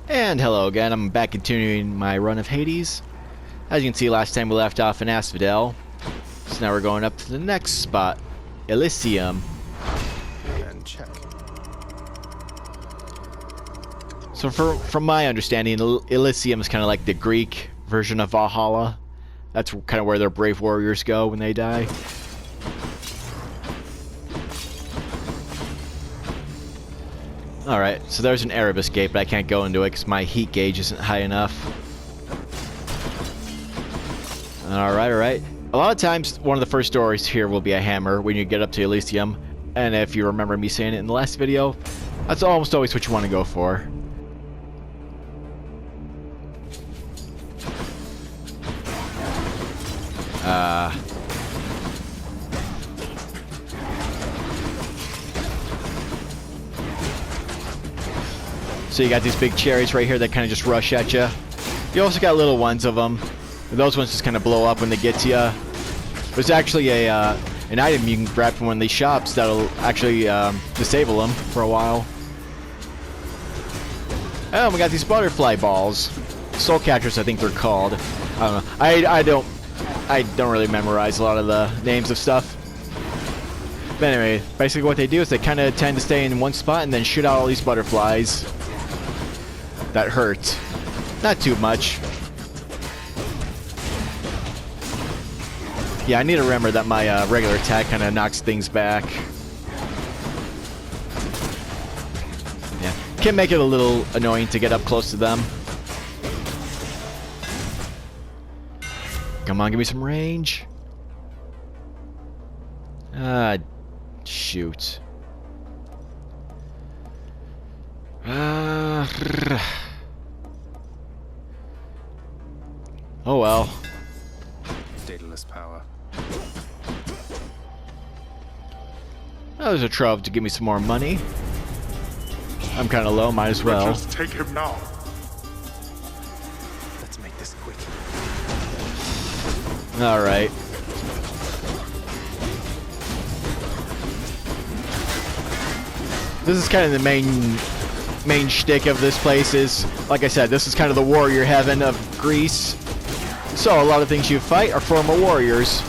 And hello again, I'm back continuing my run of Hades. As you can see, last time we left off in Asphodel. So now we're going up to the next spot, Elysium. And check. So from my understanding, Elysium is kind of like the Greek version of Valhalla. That's kind of where their brave warriors go when they die. Alright, so there's an Erebus gate, but I can't go into it because my heat gauge isn't high enough. Alright. A lot of times, one of the first doors here will be a hammer when you get up to Elysium. And if you remember me saying it in the last video, that's almost always what you want to go for. So you got these big chariots right here that kind of just rush at you. You also got little ones of them. Those ones just kind of blow up when they get to you. There's actually an item you can grab from one of these shops that'll actually disable them for a while. Oh, we got these butterfly balls. Soul catchers, I think they're called. I don't know. I don't really memorize a lot of the names of stuff. But anyway, basically what they do is they kind of tend to stay in one spot and then shoot out all these butterflies. That hurt. Not too much. Yeah, I need to remember that my regular attack kind of knocks things back. Yeah, can make it a little annoying to get up close to them. Come on, give me some range. Shoot. Oh well. Daedalus power. Oh, there's a trove to give me some more money. I'm kind of low, might as well. Just take him now. Let's make this quick. Alright. This is kind of the main shtick of this place is, like I said, this is kind of the warrior heaven of Greece. So a lot of things you fight are former warriors.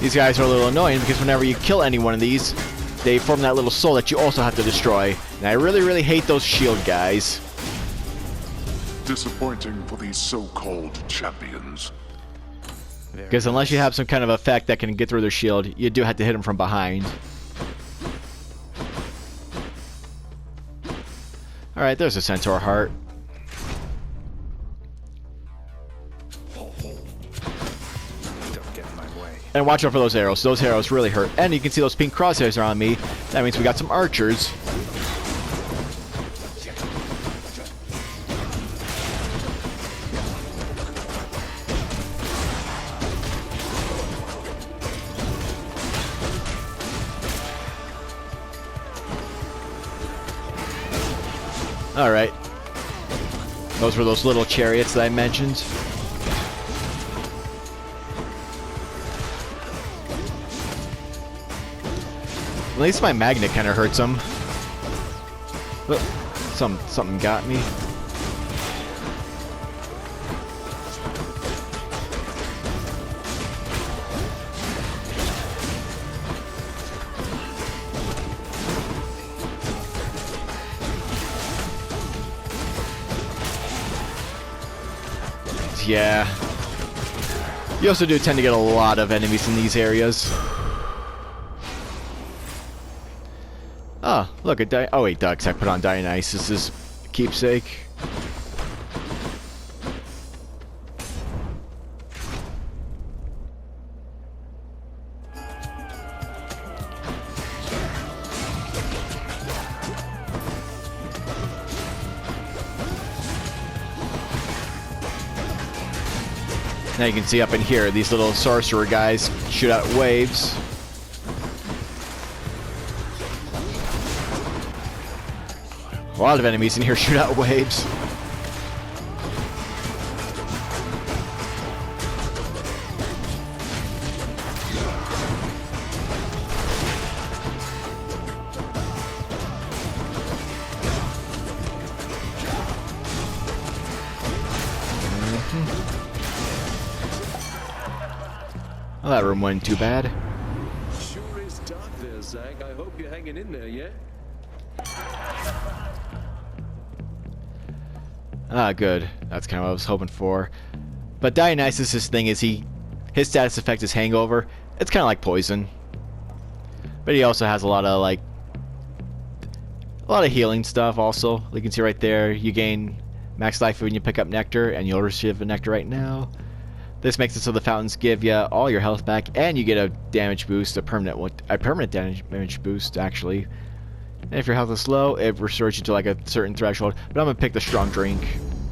These guys are a little annoying because whenever you kill any one of these, they form that little soul that you also have to destroy. And I really hate those shield guys. Disappointing for these so-called champions. Because unless you have some kind of effect that can get through their shield, you do have to hit them from behind. Alright, there's a centaur heart. Don't get in my way. And watch out for those arrows. Those arrows really hurt. And you can see those pink crosshairs are on me. That means we got some archers. Alright. Those were those little chariots that I mentioned. At least my magnet kind of hurts them. But something got me. Yeah. You also do tend to get a lot of enemies in these areas. Oh, look at oh wait, ducks. I put on Dionysus's keepsake. Now you can see up in here, these little sorcerer guys shoot out waves. A lot of enemies in here shoot out waves. Well, that room wasn't too bad. Sure is dark there, Zag. I hope you're hanging in there, yeah? Ah, good. That's kind of what I was hoping for. But Dionysus' thing is his status effect is hangover. It's kind of like poison. But he also has a lot of healing stuff also. You can see right there, you gain max life when you pick up nectar, and you'll receive a nectar right now. This makes it so the fountains give you all your health back, and you get a damage boost, a permanent damage boost actually. And if your health is low, it restores you to like a certain threshold. But I'm gonna pick the strong drink.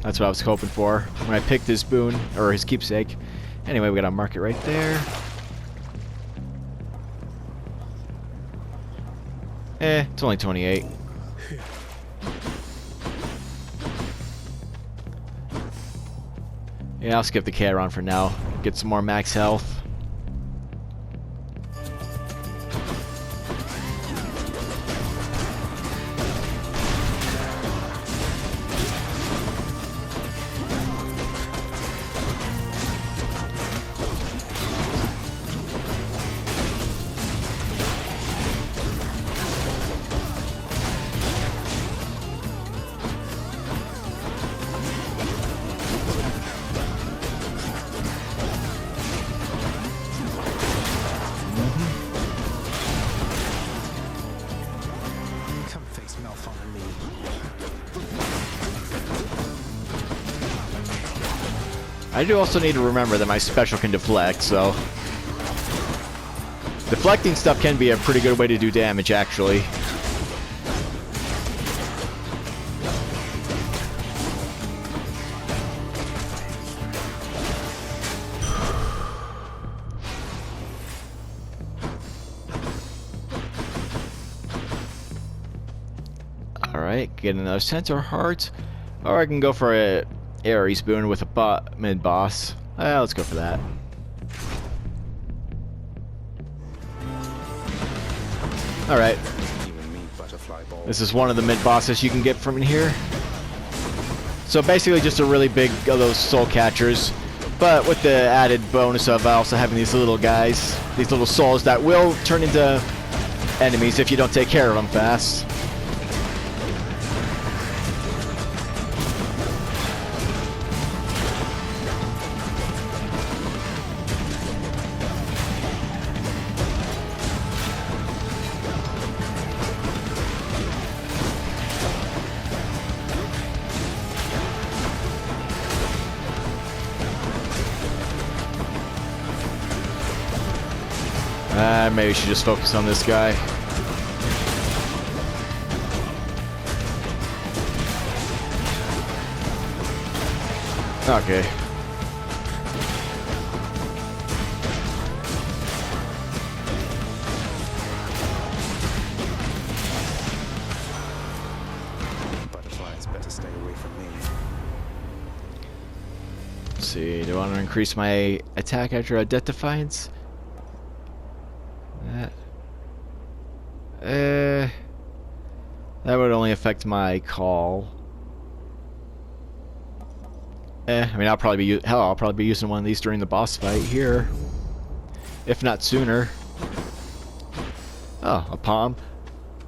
That's what I was hoping for when I picked his boon, or his keepsake. Anyway, we got a market right there. It's only 28. Yeah, I'll skip the Charon for now. Get some more max health. Come face Malphon and me. I do also need to remember that my special can deflect, so... Deflecting stuff can be a pretty good way to do damage, actually. Alright, get another Centaur Heart. Or I can go for a Ares boon with a mid-boss. Let's go for that. Alright. This is one of the mid-bosses you can get from in here. So basically just a really big of those soul catchers. But with the added bonus of also having these little guys. These little souls that will turn into enemies if you don't take care of them fast. Maybe we should just focus on this guy. Okay. Butterflies better stay away from me. Let's see, do I want to increase my attack after a Death Defiance? That would only affect my call. I mean, I'll probably be using one of these during the boss fight here, if not sooner. Oh, a palm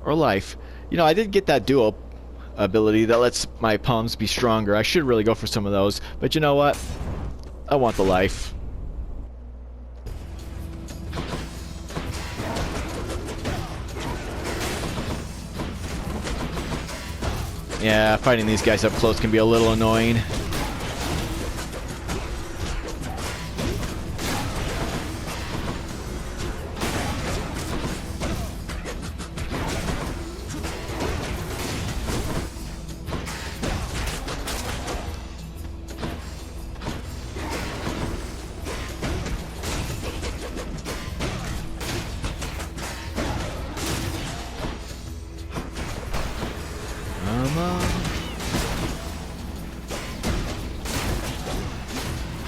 or life. You know, I did get that dual ability that lets my palms be stronger. I should really go for some of those, but you know what? I want the life. Yeah, fighting these guys up close can be a little annoying.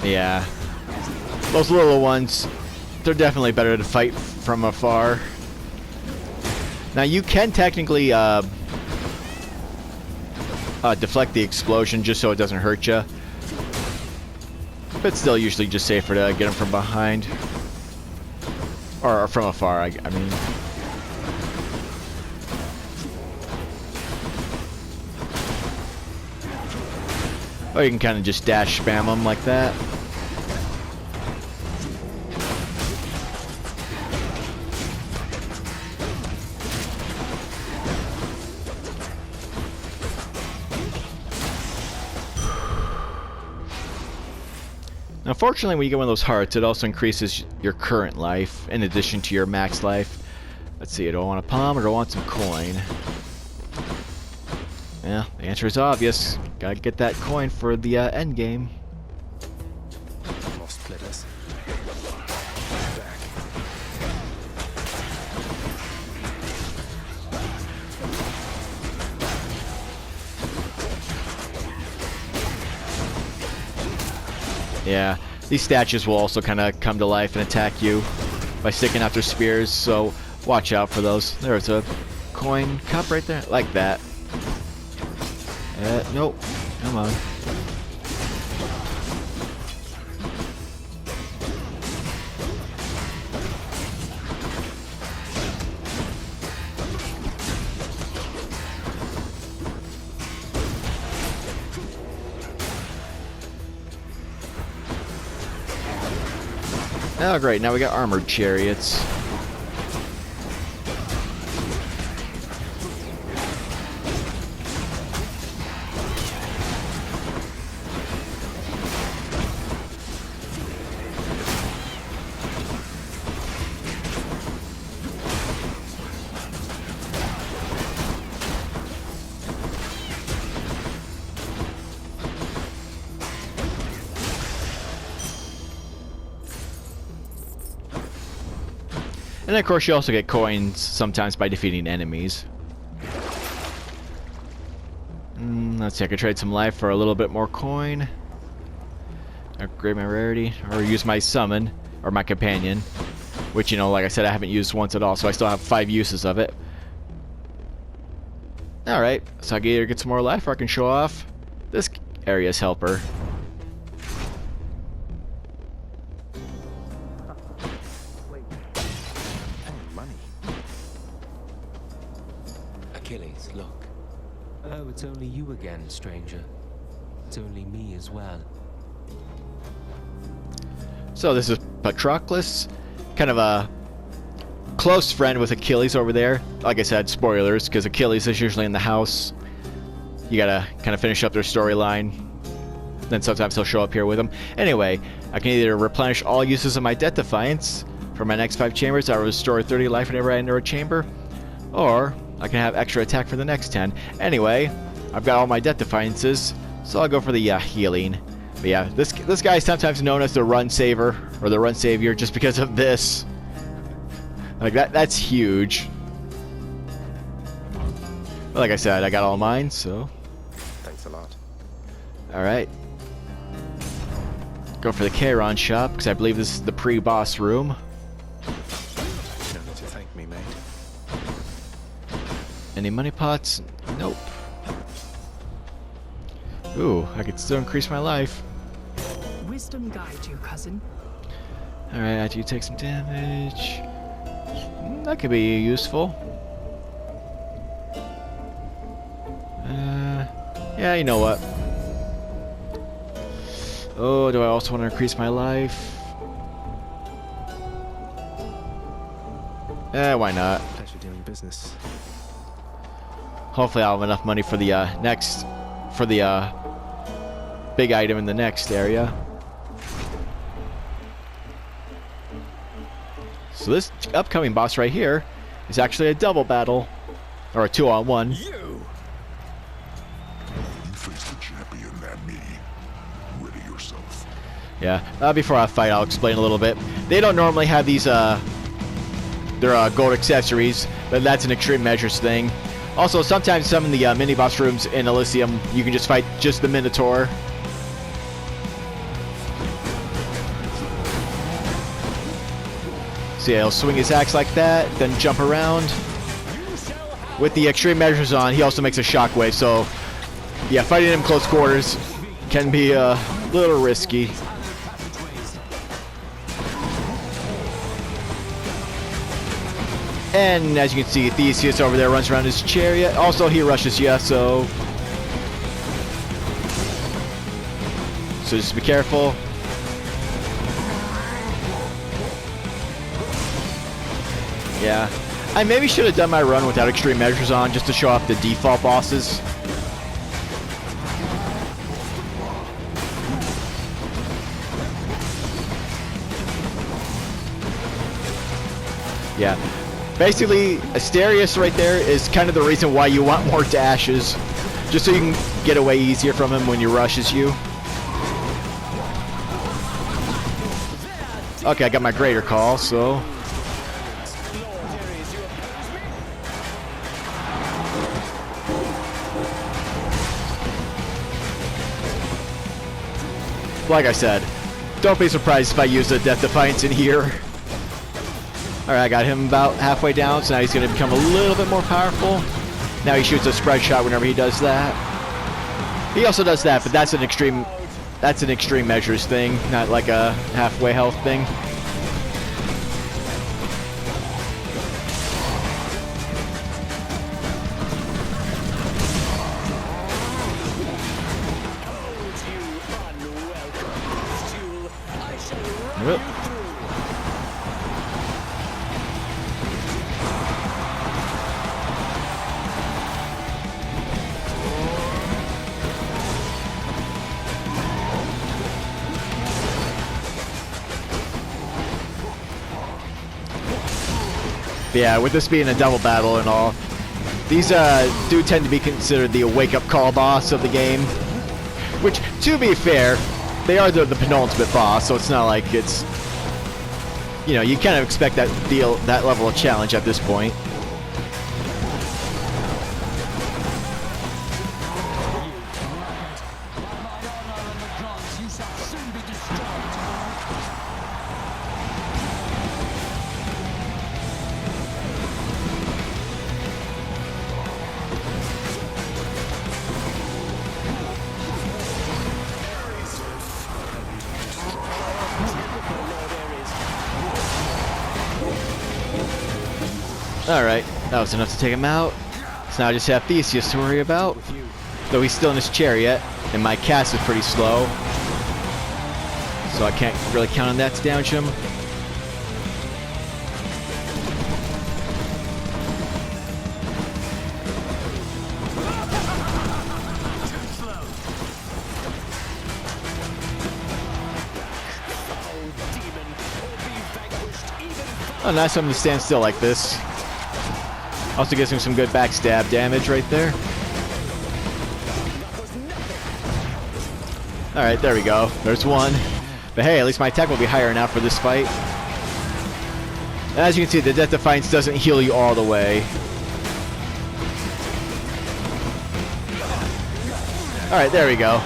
Yeah, those little ones, they're definitely better to fight from afar. Now you can technically deflect the explosion just so it doesn't hurt you, but still usually just safer to get them from behind. Or from afar, I mean. Oh, you can kind of just dash spam them like that. Unfortunately, when you get one of those hearts, it also increases your current life in addition to your max life. Let's see, do I want a palm or do I want some coin? Yeah, the answer is obvious. Gotta get that coin for the end game. Lost splitters. Back. Yeah, these statues will also kind of come to life and attack you by sticking out their spears, so watch out for those. There's a coin cup right there, like that. Nope, come on. Oh great, now we got armored chariots. And of course you also get coins sometimes by defeating enemies. Let's see, I could trade some life for a little bit more coin. Upgrade my rarity, or use my summon, or my companion. Which, you know, like I said, I haven't used once at all, so I still have 5 uses of it. Alright, so I can either get some more life, or I can show off this area's helper. Achilles, look. Oh, it's only you again, stranger. It's only me as well. So this is Patroclus, kind of a close friend with Achilles over there. Like I said, spoilers, because Achilles is usually in the house. You gotta kind of finish up their storyline. Then sometimes he'll show up here with them. Anyway, I can either replenish all uses of my Death Defiance for my next 5 chambers. I will restore 30 life whenever I enter a chamber. Or I can have extra attack for the next 10. Anyway, I've got all my Death Defiances, so I'll go for the healing. But yeah, this guy is sometimes known as the Run Saver, or the Run Savior, just because of this. Like, that's huge. But like I said, I got all mine, so... Thanks a lot. Alright. Go for the Charon shop, because I believe this is the pre-boss room. No need to thank me, mate. Any money pots? Nope. Ooh, I could still increase my life. Wisdom guide you, cousin. Alright, after you take some damage. That could be useful. Yeah, you know what? Oh, do I also want to increase my life? Why not? Pleasure doing business. Hopefully I'll have enough money for the big item in the next area. So this upcoming boss right here is actually a double battle, or a 2-on-1. You face the champion, that me. Ready yourself. Yeah. Before I fight, I'll explain a little bit. They don't normally have these their gold accessories, but that's an extreme measures thing. Also, sometimes some in the mini boss rooms in Elysium, you can just fight just the Minotaur. So yeah, he'll swing his axe like that, then jump around. With the extreme measures on, he also makes a shockwave, so yeah, fighting him close quarters can be a little risky. And as you can see, Theseus over there runs around his chariot. Also, he rushes you, so just be careful. Yeah, I maybe should have done my run without extreme measures on, just to show off the default bosses. Yeah, basically, Asterius right there is kind of the reason why you want more dashes, just so you can get away easier from him when he rushes you. Okay, I got my greater call, so like I said, don't be surprised if I use the Death Defiance in here. Alright, I got him about halfway down, so now he's going to become a little bit more powerful. Now he shoots a spread shot whenever he does that. He also does that, but that's an extreme measures thing, not like a halfway health thing. Yep. Yeah, with this being a double battle and all, these do tend to be considered the wake-up call boss of the game. Which, to be fair, they are the penultimate boss, so it's not like it's, you know, you kind of expect that level of challenge at this point. Alright, that was enough to take him out. So now I just have Theseus to worry about. Though he's still in his chariot, and my cast is pretty slow. So I can't really count on that to damage him. Oh, nice of him to stand still like this. Also gives him some good backstab damage right there. Alright, there we go. There's one. But hey, at least my attack will be higher now for this fight. And as you can see, the Death Defiance doesn't heal you all the way. Alright, there we go.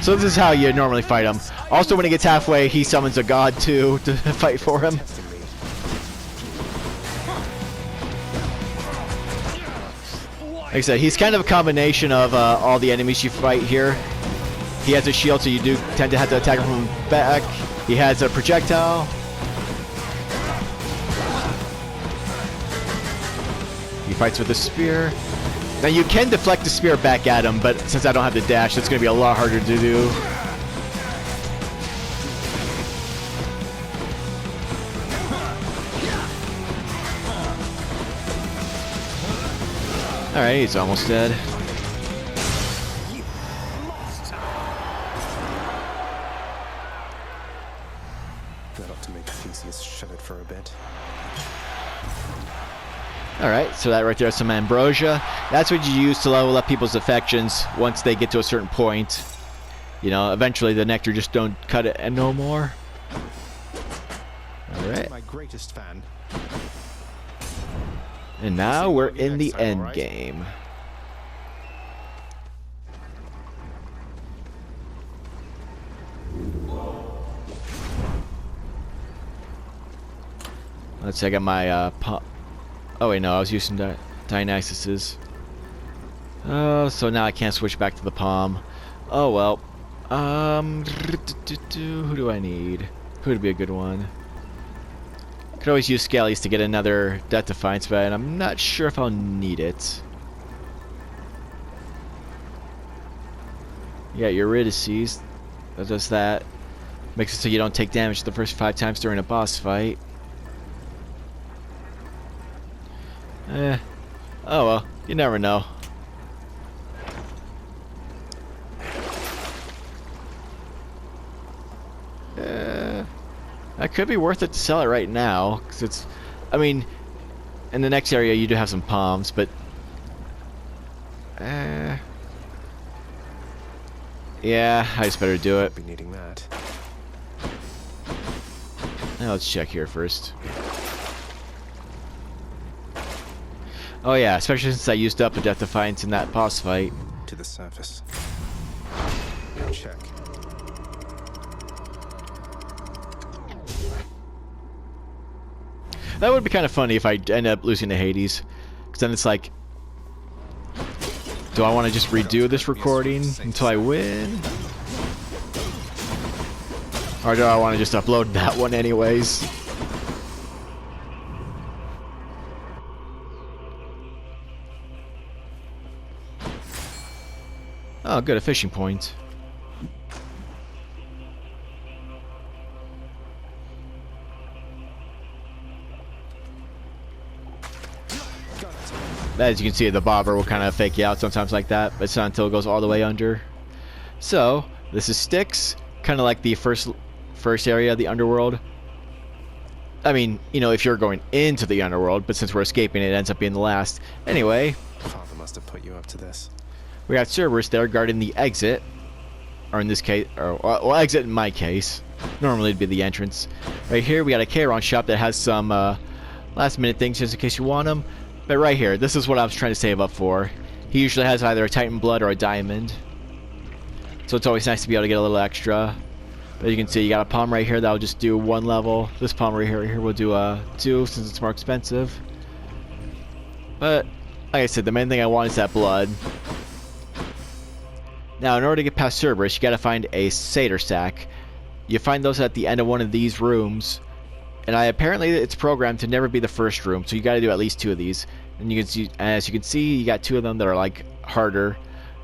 So this is how you normally fight him. Also, when he gets halfway, he summons a god too to fight for him. Like I said, he's kind of a combination of all the enemies you fight here. He has a shield, so you do tend to have to attack him from the back. He has a projectile. He fights with a spear. Now you can deflect the spear back at him, but since I don't have the dash, it's going to be a lot harder to do. Alright, he's almost dead. That ought to make Theseus shut it for a bit. Alright, so that right there is some ambrosia. That's what you use to level up people's affections once they get to a certain point. You know, eventually the nectar just don't cut it and no more. Alright. My greatest fan. And now we're in the end game. Let's see, I got my oh wait, no, I was using Dionysus's. Oh, so now I can't switch back to the palm. Oh well. Who do I need? Who would be a good one? Could always use Skellies to get another Death Defiance, but I'm not sure if I'll need it. Yeah, Eurydice. That does that. Makes it so you don't take damage the first 5 times during a boss fight. Oh well, you never know. That could be worth it to sell it right now, because it's, I mean, in the next area you do have some palms, but yeah, I just better do it. Be needing that. Now let's check here first. Oh yeah, especially since I used up a Death Defiance in that boss fight. To the surface. Check. That would be kind of funny if I end up losing to Hades. Because then it's like, do I want to just redo this recording until I win? Or do I want to just upload that one anyways? Oh, good, a fishing point. As you can see, the bobber will kind of fake you out sometimes like that, but it's not until it goes all the way under. So, this is Styx, kind of like the first area of the underworld. I mean, you know, if you're going into the underworld, but since we're escaping, it ends up being the last. Anyway, Father must have put you up to this. we got Cerberus there guarding the exit, or in this case, or well, exit in my case. Normally it'd be the entrance. Right here, we got a Charon shop that has some last-minute things just in case you want them. But right here, this is what I was trying to save up for. He usually has either a Titan Blood or a Diamond. So it's always nice to be able to get a little extra. But you can see, you got a palm right here that'll just do 1 level. This palm right here will do 2 since it's more expensive. But, like I said, the main thing I want is that blood. Now, in order to get past Cerberus, you gotta find a Satyr Sack. You find those at the end of one of these rooms. And apparently it's programmed to never be the first room, so you gotta do at least 2 of these. And you can see, as you can see, you got 2 of them that are like harder.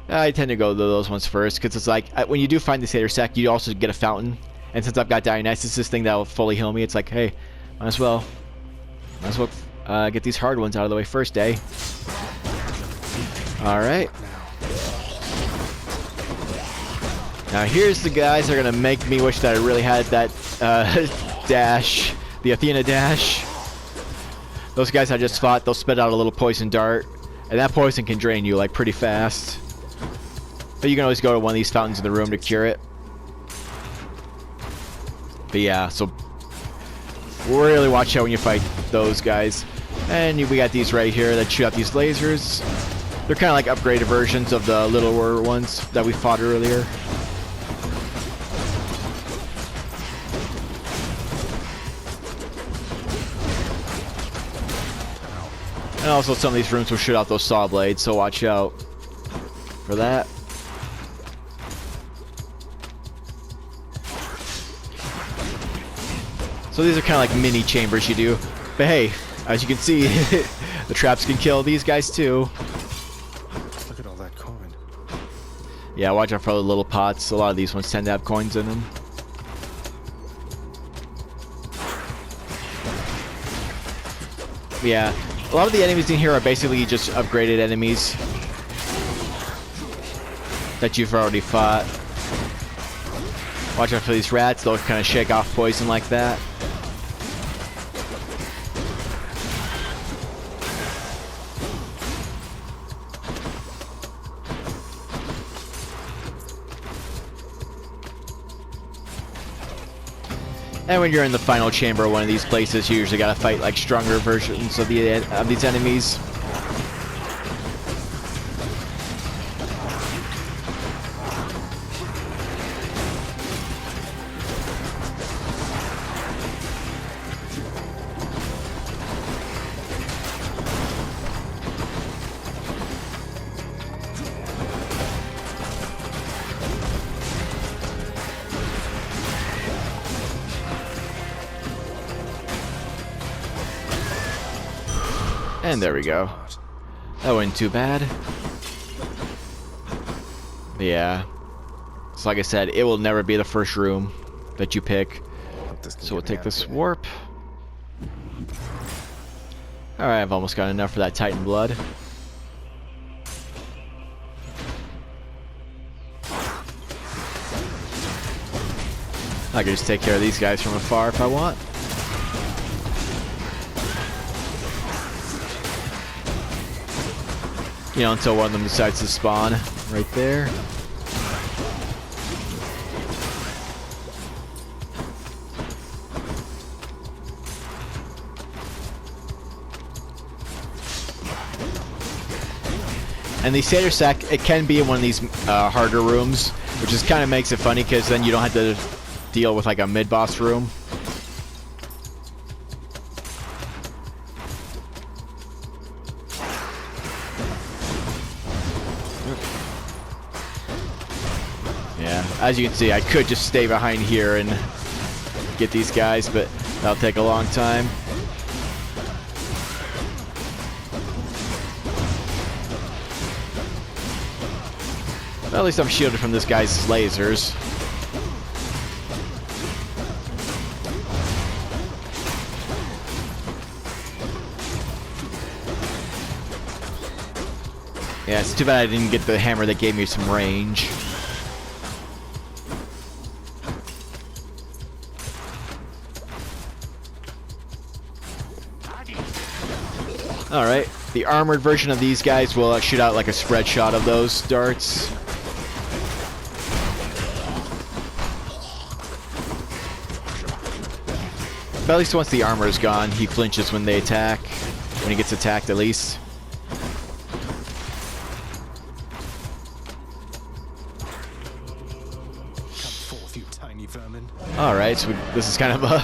I tend to go to those ones first, because it's like, when you do find the Satyr Sack, you also get a fountain. And since I've got Dionysus, this thing that will fully heal me, it's like, hey, might as well get these hard ones out of the way first, eh? Alright. Now here's the guys that are gonna make me wish that I really had that dash, the Athena dash. Those guys I just fought, they'll spit out a little poison dart, and that poison can drain you like pretty fast. But you can always go to one of these fountains in the room to cure it. But yeah, so really watch out when you fight those guys. And we got these right here that shoot out these lasers. They're kind of like upgraded versions of the littler ones that we fought earlier. And also some of these rooms will shoot out those saw blades, so watch out for that. So these are kind of like mini chambers you do. But hey, as you can see, the traps can kill these guys too. Look at all that coin. Yeah, watch out for the little pots. A lot of these ones tend to have coins in them. Yeah, a lot of the enemies in here are basically just upgraded enemies that you've already fought. Watch out for these rats, they'll kind of shake off poison like that. And when you're in the final chamber of one of these places, you usually gotta fight like stronger versions of these enemies. And there we go. That wasn't too bad. But yeah. So like I said, it will never be the first room that you pick. So we'll take this warp. Alright, I've almost got enough for that Titan blood. I can just take care of these guys from afar if I want. You know, until one of them decides to spawn right there. And the Satyr Sack, it can be in one of these harder rooms, which just kind of makes it funny because then you don't have to deal with like a mid-boss room. Yeah, as you can see, I could just stay behind here and get these guys, but that'll take a long time. Well, at least I'm shielded from this guy's lasers. Yeah, it's too bad I didn't get the hammer that gave me some range. Alright, the armored version of these guys will shoot out like a spread shot of those darts. But at least once the armor is gone, he flinches when they attack. When he gets attacked, at least. Alright, so this is kind of a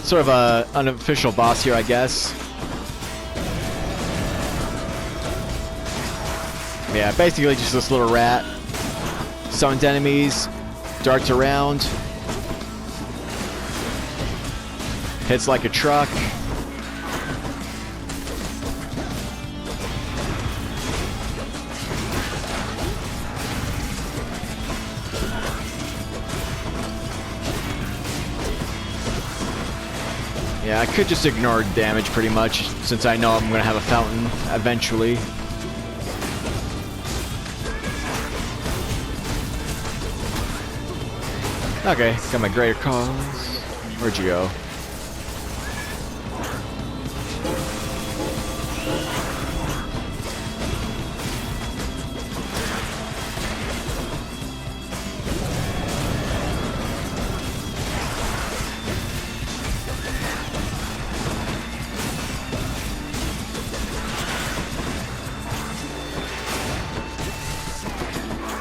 sort of a unofficial boss here, I guess. Yeah, basically just this little rat. Summons enemies, darts around, hits like a truck. Yeah, I could just ignore damage pretty much, since I know I'm going to have a fountain eventually. Okay, got my greater cause. Where'd you go?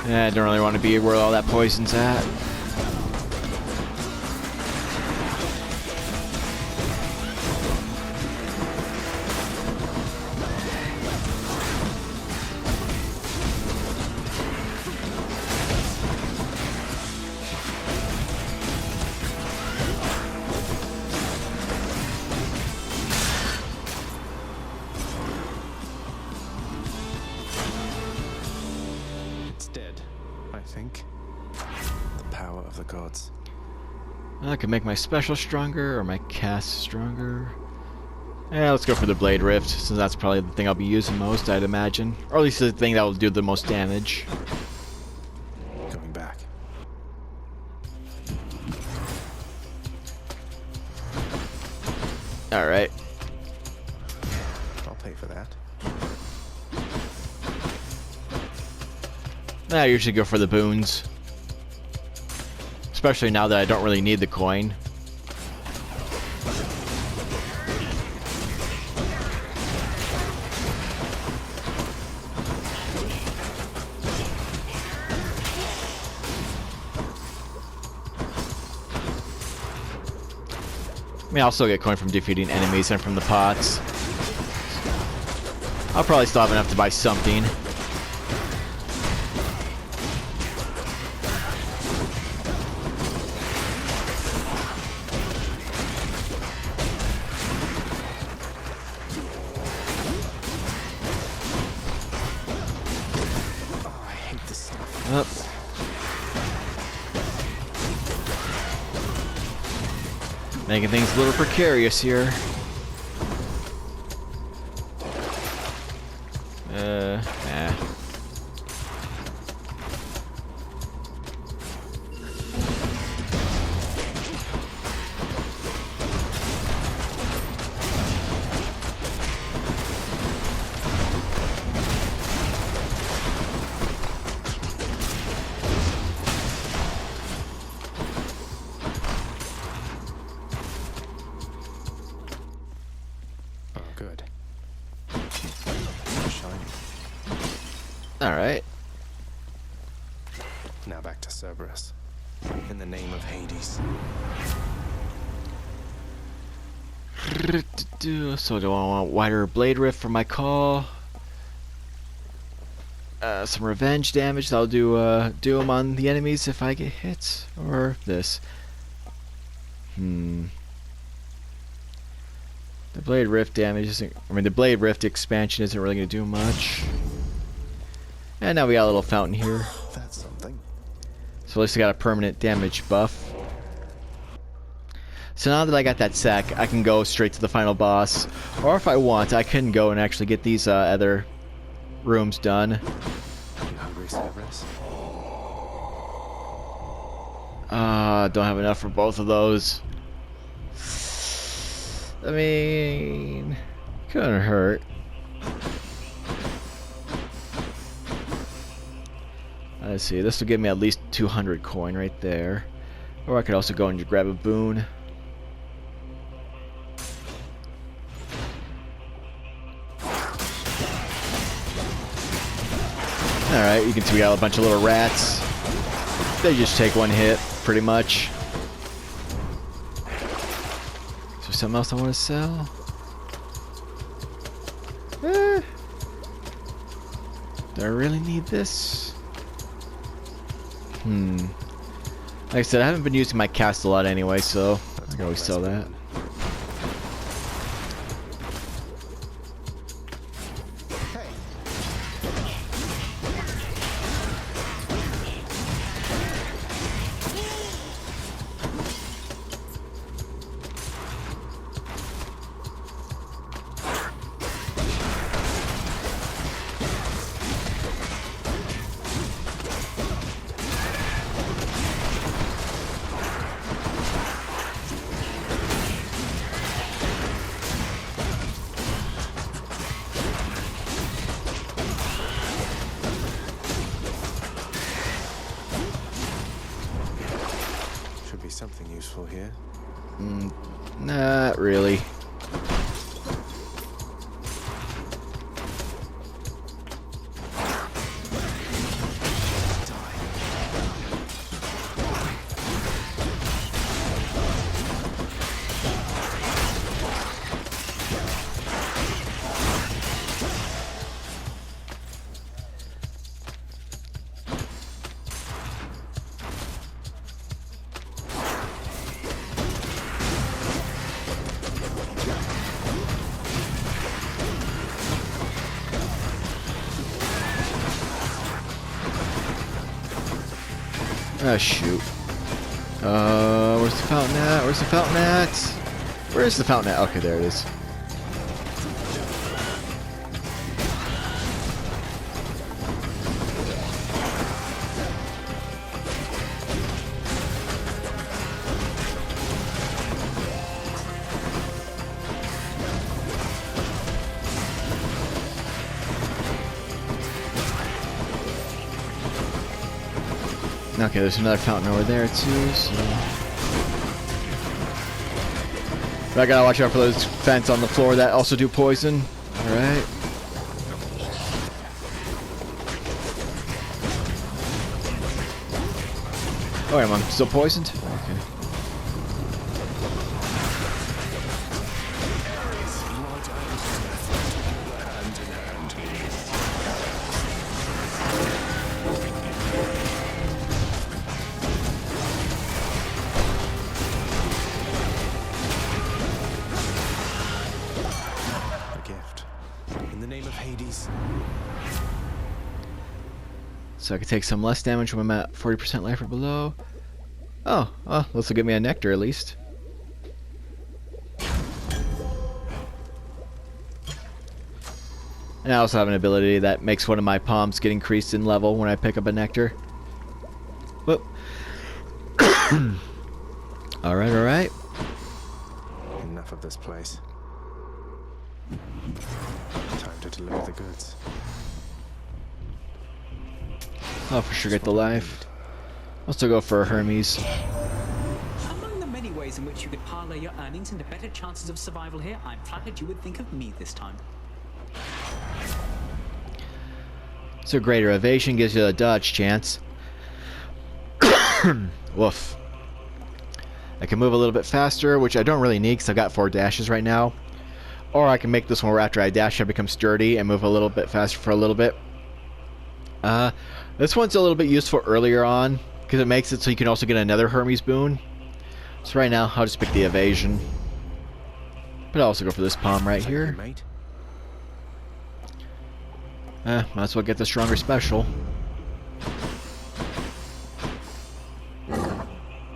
Yeah, I don't really want to be where all that poison's at. I can make my special stronger or my cast stronger. Yeah, let's go for the Blade Rift, since that's probably the thing I'll be using most, I'd imagine. Or at least the thing that will do the most damage. Coming back. Alright. I'll pay for that. I usually go for the boons. Especially now that I don't really need the coin. I mean, I'll still get coin from defeating enemies and from the pots. I'll probably still have enough to buy something. Making things a little precarious here. Nah. Oh, good. Shiny. Alright. Now back to Cerberus. In the name of Hades. So do I want wider blade rift for my call? Some revenge damage. That'll do them on the enemies if I get hit, or this. The blade rift damage isn't. I mean, the blade rift expansion isn't really gonna do much. And now we got a little fountain here. That's something. So at least I got a permanent damage buff. So now that I got that sack, I can go straight to the final boss. Or if I want, I can go and actually get these other rooms done. You hungry, Cerberus? Don't have enough for both of those. I mean, couldn't hurt. Let's see, this will give me at least 200 coin right there. Or I could also go and grab a boon. Alright, you can see we got a bunch of little rats. They just take one hit, pretty much. Is there something else I want to sell? Do I really need this? Like I said, I haven't been using my cast a lot anyway, so I can always sell that. Should be something useful here. Not really. Oh shoot. Where's the fountain at? Where's the fountain at? Where is the fountain at? Okay, there it is. Okay, there's another fountain over there too, so... But I gotta watch out for those vents on the floor that also do poison. Alright. Oh, am I still poisoned? Okay. So I can take some less damage when I'm at 40% life or below. Oh, well, this will give me a nectar at least. And I also have an ability that makes one of my palms get increased in level when I pick up a nectar. Whoop. Alright, alright. Enough of this place. Time to deliver the goods. I'll for sure get the life. I'll still go for a Hermes. Among the many ways in which you could parlay your earnings into better chances of survival here, I'm flattered you would think of me this time. So greater evasion gives you a dodge chance. Woof. I can move a little bit faster, which I don't really need because I've got 4 dashes right now. Or I can make this one where after I dash I become sturdy and move a little bit faster for a little bit. This one's a little bit useful earlier on because it makes it so you can also get another Hermes boon. So right now I'll just pick the evasion. But I'll also go for this palm right here. Mate. Might as well get the stronger special.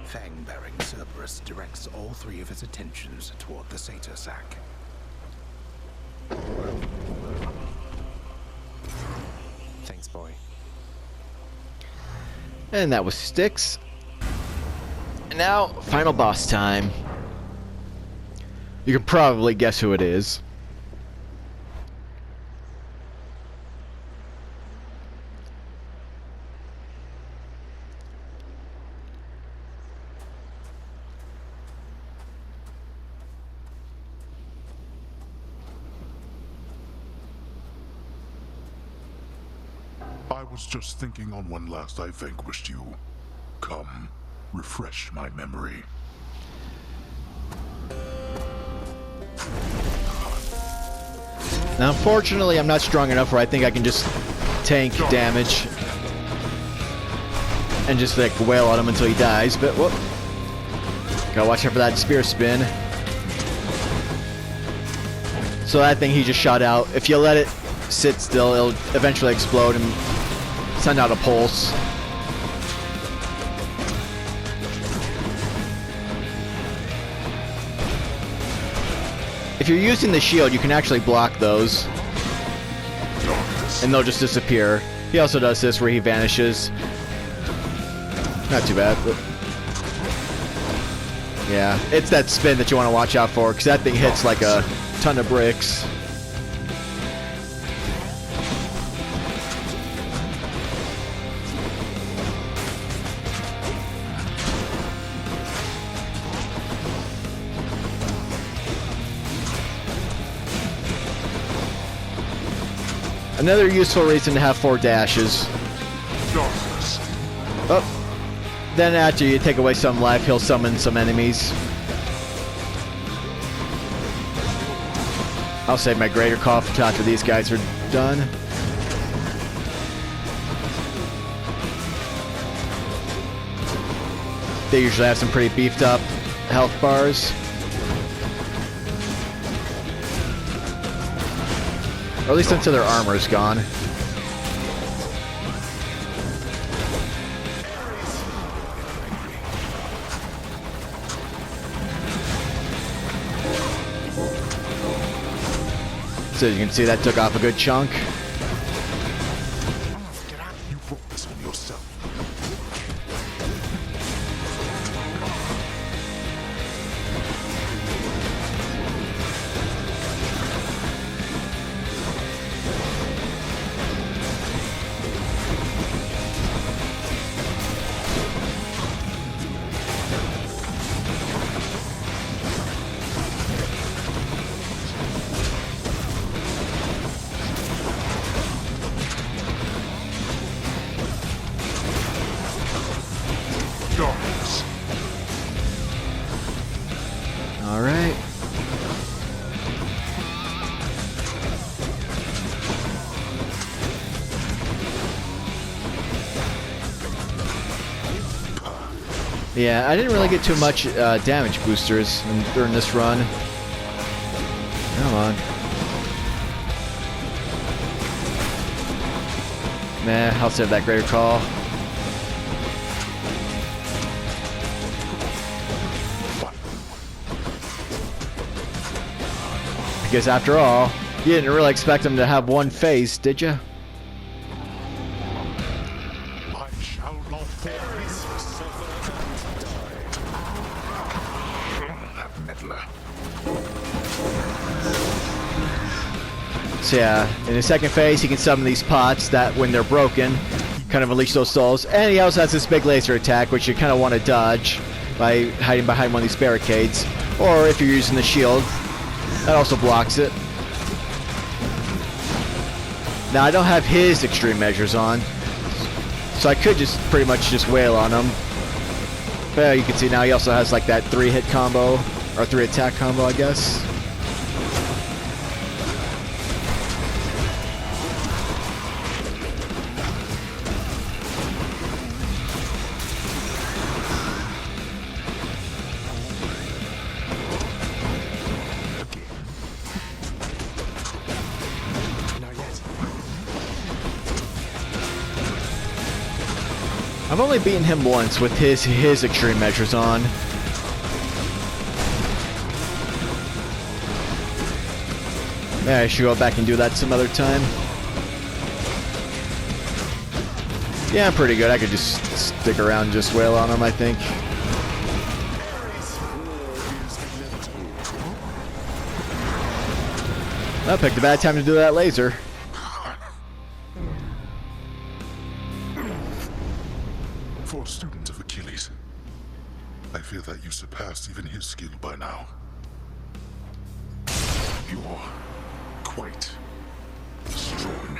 Fang-bearing Cerberus directs all 3 of his attentions toward the satyr sack. Thanks, boy. And that was Styx. And now, final boss time. You can probably guess who it is. I was just thinking on when last I vanquished you. Come, refresh my memory. Now, unfortunately, I'm not strong enough where I think I can just tank damage and just like wail on him until he dies, but whoop. Gotta watch out for that spear spin. So that thing he just shot out, if you let it sit still, it'll eventually explode and send out a pulse. If you're using the shield, you can actually block those, and they'll just disappear. He also does this where he vanishes. Not too bad. But yeah, it's that spin that you want to watch out for, because that thing hits like a ton of bricks. Another useful reason to have 4 dashes. Oh. Then after you take away some life, he'll summon some enemies. I'll save my greater call for after these guys are done. They usually have some pretty beefed up health bars. Or at least until their armor's gone. So you can see that took off a good chunk. You brought this on yourself. Alright. Yeah, I didn't really get too much damage boosters during this run. Come on. Nah, I'll save that greater call. Because after all, You didn't really expect him to have one face, did you? I shall not that meddler. So yeah, in his second phase, he can summon these pots that, when they're broken, kind of unleash those souls. And he also has this big laser attack, which you kind of want to dodge by hiding behind one of these barricades. Or if you're using the shield, that also blocks it. Now I don't have his extreme measures on, so I could just pretty much just wail on him. But yeah, you can see now he also has like that 3-hit combo, or 3-attack combo, I guess. I've only beaten him once with his extreme measures on. Yeah, I should go back and do that some other time. Yeah, I'm pretty good. I could just stick around and just wail on him, I think. I picked a bad time to do that laser. For student of Achilles, I fear that you surpassed even his skill by now. You're quite strong.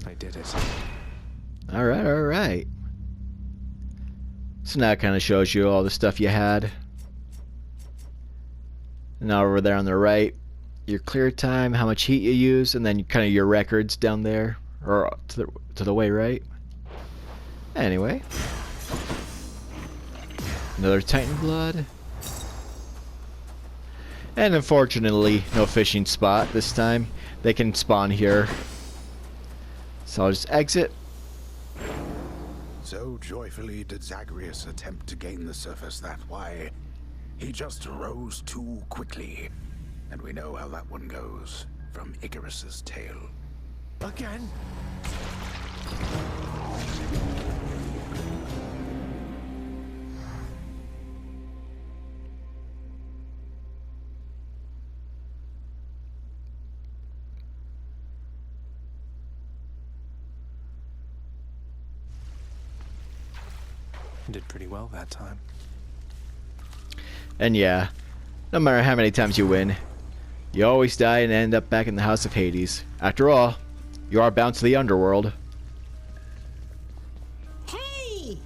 I did it. Alright, alright. So now it kind of shows you all the stuff you had. And now over there on the right, your clear time, how much heat you use, and then kind of your records down there, or to the way right. Anyway. Another Titan blood. And unfortunately, no fishing spot this time. They can spawn here. So I'll just exit. So joyfully did Zagreus attempt to gain the surface that why he just rose too quickly. And we know how that one goes from Icarus's tale. Again? You did pretty well that time. And yeah, no matter how many times you win, you always die and end up back in the House of Hades. After all, you are bound to the underworld. Hey!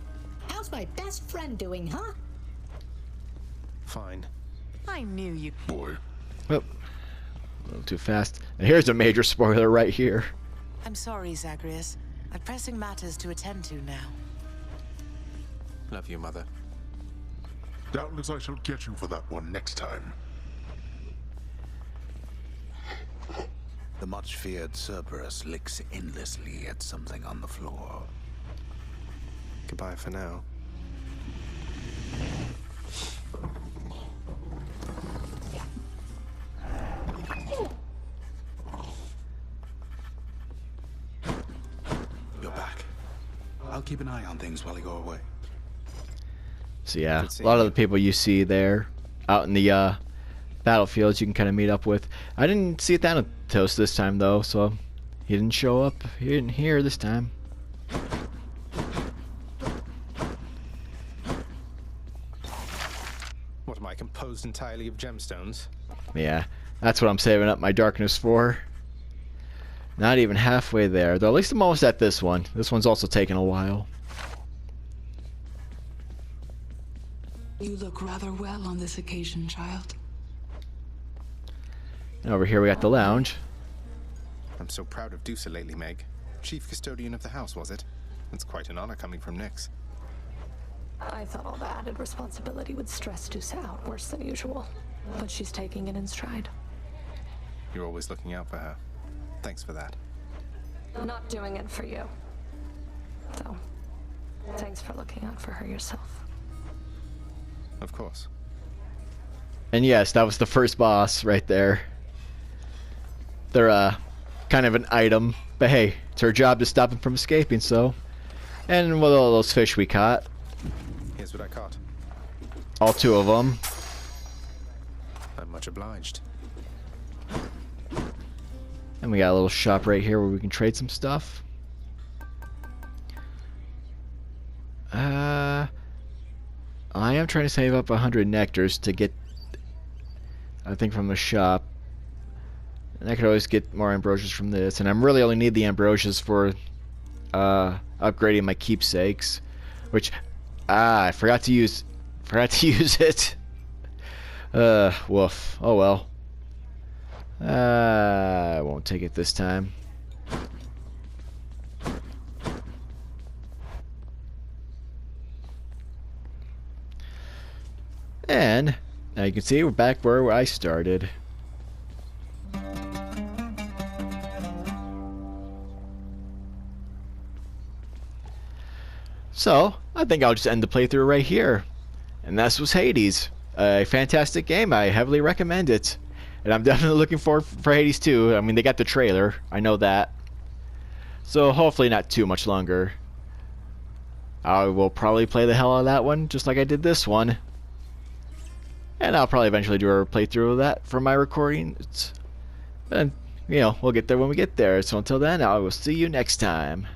How's my best friend doing, huh? Fine. I knew you. Boy, Oh, a little too fast. And here's a major spoiler right here. I'm sorry, Zagreus. I've pressing matters to attend to now. Love you, Mother. doubtless I shall get you for that one next time. The much feared Cerberus licks endlessly at something on the floor. Goodbye for now. You're back. I'll keep an eye on things while you go away. So yeah, a lot of the people you see there out in the battlefields you can kind of meet up with. I didn't see Thanatos this time though, so he didn't show up. He didn't here this time. What am I, composed entirely of gemstones? Yeah, that's what I'm saving up my darkness for. Not even halfway there, though. At least I'm almost at this one. This one's also taking a while. You look rather well on this occasion, child. And over here we got the lounge. I'm so proud of Dusa lately, Meg. Chief custodian of the house, was it? It's quite an honor coming from Nyx. I thought all the added responsibility would stress Dusa out worse than usual. But she's taking it in stride. You're always looking out for her. Thanks for that. I'm not doing it for you. Though, thanks for looking out for her yourself. Of course. And yes, that was the first boss right there. They're kind of an item, but hey, it's our job to stop them from escaping, so. And with all those fish we caught. Here's what I caught. All 2 of them. I'm much obliged. And we got a little shop right here where we can trade some stuff. I am trying to save up 100 nectars to get, I think, from the shop. And I could always get more ambrosias from this. And I really only need the ambrosias for upgrading my keepsakes. Which, I forgot to use it. Woof. Oh well. I won't take it this time. And now you can see we're back where I started. So, I think I'll just end the playthrough right here. And this was Hades. A fantastic game. I heavily recommend it. And I'm definitely looking forward for Hades 2. I mean, they got the trailer. I know that. So, hopefully not too much longer. I will probably play the hell out of that one, just like I did this one. And I'll probably eventually do a playthrough of that for my recordings. And, you know, we'll get there when we get there. So until then, I will see you next time.